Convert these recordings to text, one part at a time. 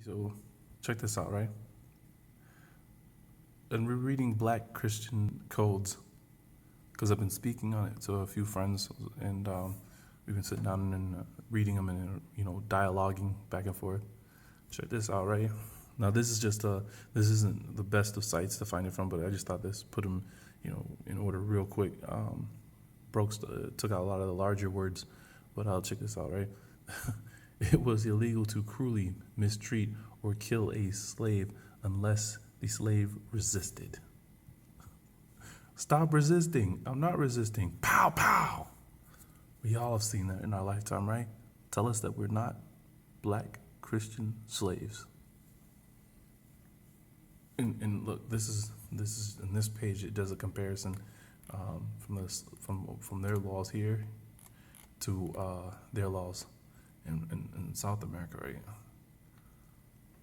So check this out, right? And we're reading Black Christian codes because I've been speaking on it to a few friends, and we've been sitting down and reading them and dialoguing back and forth. Check this out, right? Now this is just this isn't the best of sites to find it from, but I just thought this put them in order real quick. Took out a lot of the larger words, but I'll check this out, right? It was illegal to cruelly mistreat or kill a slave unless the slave resisted. Stop resisting. I'm not resisting. Pow, pow. We all have seen that in our lifetime, right? Tell us that we're not black Christian slaves. And look, this is in this page. It does a comparison from their laws here to their laws in South America, right?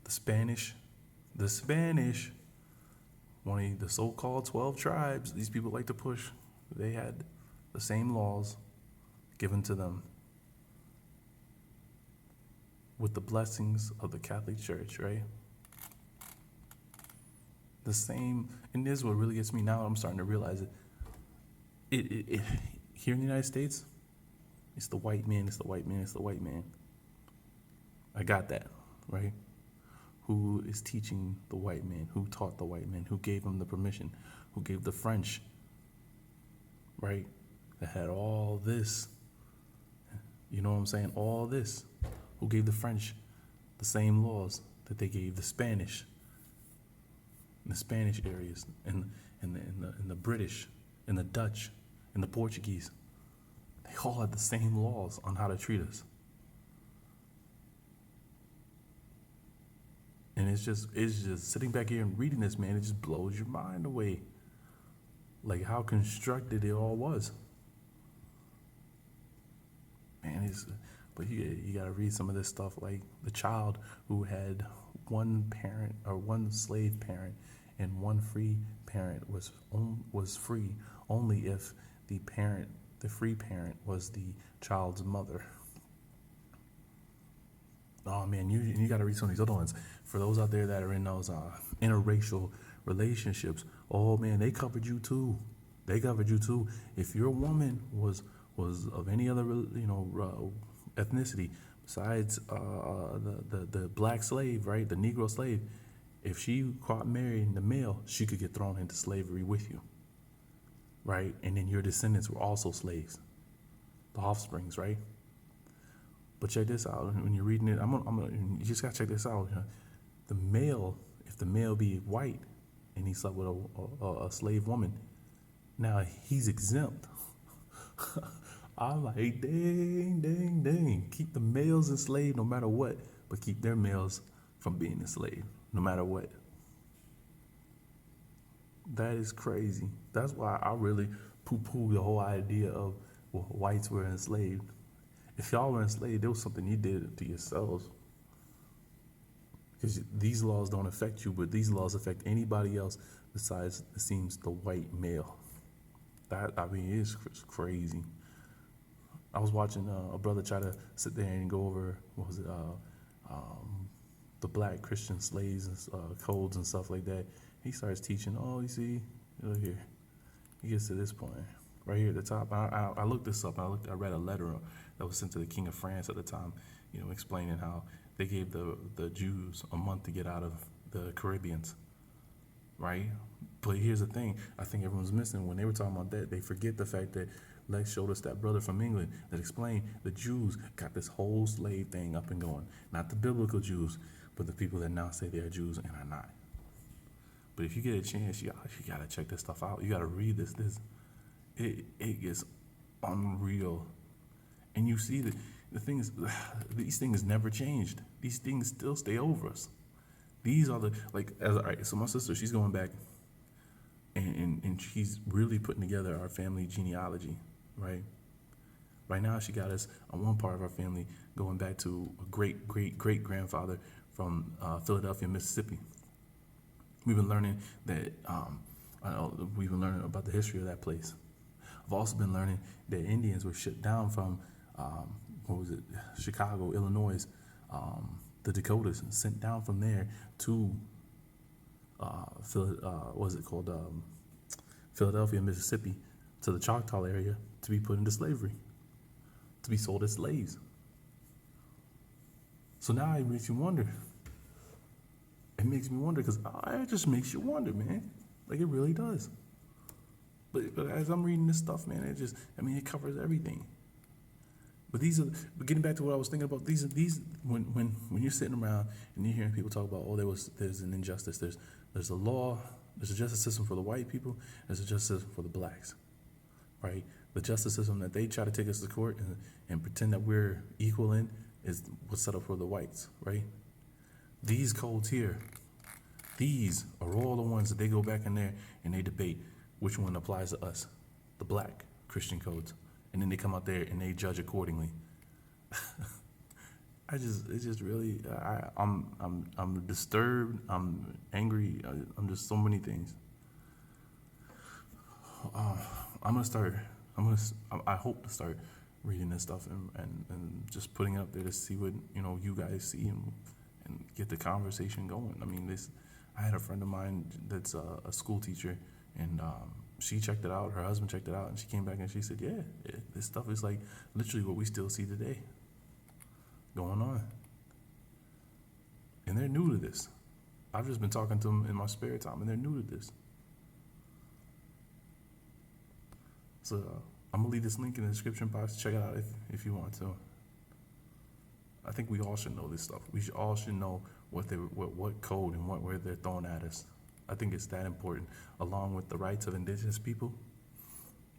The Spanish, one of the so-called 12 tribes these people like to push, they had the same laws given to them with the blessings of the Catholic Church, right? The same, and this is what really gets me now. I'm starting to realize it. It here in the United States, it's the white man, it's the white man, it's the white man. I got that, right? Who is teaching the white man? Who taught the white man? Who gave him the permission? Who gave the French, right? That had all this. You know what I'm saying? All this. Who gave the French the same laws that they gave the Spanish, in the Spanish areas, and the British, and the Dutch, and the Portuguese? They all had the same laws on how to treat us. And it's just sitting back here and reading this, man, it just blows your mind away. Like how constructed it all was. Man, but you gotta read some of this stuff, like the child who had one parent or one slave parent and one free parent was free only if the free parent was the child's mother. Oh man, you got to read some of these other ones. For those out there that are in those interracial relationships, oh man, they covered you too. They covered you too. If your woman was of any other ethnicity besides the black slave, right, the Negro slave, if she caught marrying the male, she could get thrown into slavery with you, right? And then your descendants were also slaves, the offsprings, right? But check this out. When you're reading it, you just gotta check this out. The male, if the male be white and he slept with a slave woman, now he's exempt. I'm like, dang. Keep the males enslaved no matter what, but keep their males from being enslaved no matter what. That is crazy. That's why I really poo-poo the whole idea of whites were enslaved. If y'all were enslaved, there was something you did to yourselves. Because these laws don't affect you, but these laws affect anybody else besides, it seems, the white male. It's crazy. I was watching a brother try to sit there and go over, the Black Christian slaves and codes and stuff like that. He starts teaching, you see, look here. He gets to this point. Right here at the top, I looked this up. I read a letter that was sent to the King of France at the time, explaining how they gave the Jews a month to get out of the Caribbeans, right? But here's the thing: I think everyone's missing when they were talking about that. They forget the fact that Lex showed us that brother from England that explained the Jews got this whole slave thing up and going. Not the biblical Jews, but the people that now say they're Jews and are not. But if you get a chance, you gotta check this stuff out. You gotta read this. It gets unreal. And you see that the thing is, these things never changed. These things still stay over us. These are all right, so my sister, she's going back and she's really putting together our family genealogy, right? Right now she got us on one part of our family going back to a great-great-great-grandfather from Philadelphia, Mississippi. We've been learning that, we've been learning about the history of that place. I've also been learning that Indians were shut down from, Chicago, Illinois, the Dakotas and sent down from there to Philadelphia, Mississippi, to the Choctaw area to be put into slavery, to be sold as slaves. So now it makes you wonder. It makes me wonder because it just makes you wonder, man. Like, it really does. But as I'm reading this stuff, man, it covers everything. But getting back to what I was thinking about, these when you're sitting around and you're hearing people talk about, there's an injustice, there's a law, there's a justice system for the white people, there's a justice system for the blacks, right? The justice system that they try to take us to court and pretend that we're equal in is what's set up for the whites, right? These codes here, these are all the ones that they go back in there and they debate which one applies to us, the Black Christian codes. And then they come out there and they judge accordingly. I'm disturbed. I'm angry. I'm just so many things. I hope to start reading this stuff and just putting it up there to see what, you guys see and get the conversation going. I had a friend of mine that's a school teacher, and she checked it out, her husband checked it out, and she came back and she said, yeah, this stuff is like literally what we still see today going on. And they're new to this. I've just been talking to them in my spare time, and they're new to this. So I'm going to leave this link in the description box. Check it out if you want to. I think we all should know this stuff. We all should know what code and where they're throwing at us. I think it's that important, along with the rights of indigenous people,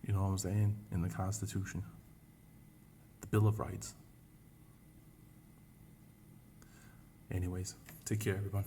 you know what I'm saying, in the Constitution, the Bill of Rights. Anyways, take care, everyone.